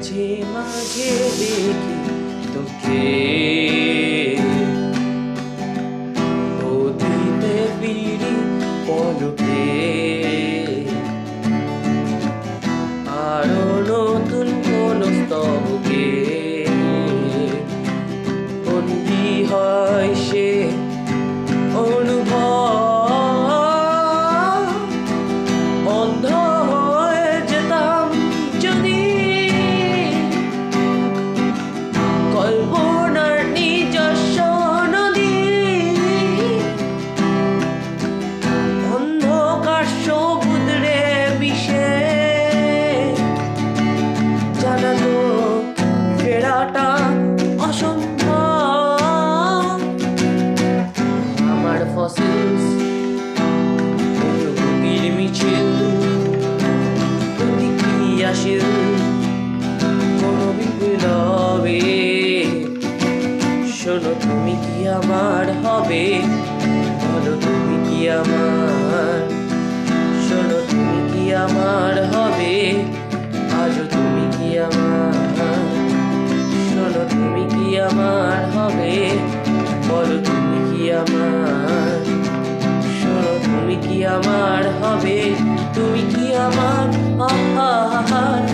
মাঝে মাঝে দেখি তোকে অতীতে ফিরি পলকে আরো নতুন কোন স্তবকে বন্দি হয় সে অনুভব অন্ধ হয়ে যেতাম যদি কল্পনার নিজস্ব নদী অন্ধকার সমুদ্রে মিশে জানাতো ফেরাটা অসম্ভব আমার ফসিলস অনুভূতির মিছিল প্রতিক্রিয়াশীল কোনো বিপ্লবে শোনো তুমি কি আমার হবে বলো তুমি কি আমার শোনো তুমি কি আমার হবে আজও তুমি কি আমার শোনো তুমি কি আমার হবে বলো তুমি কি আমার শোনো তুমি কি আমার হবে তুমি কি আমার আহার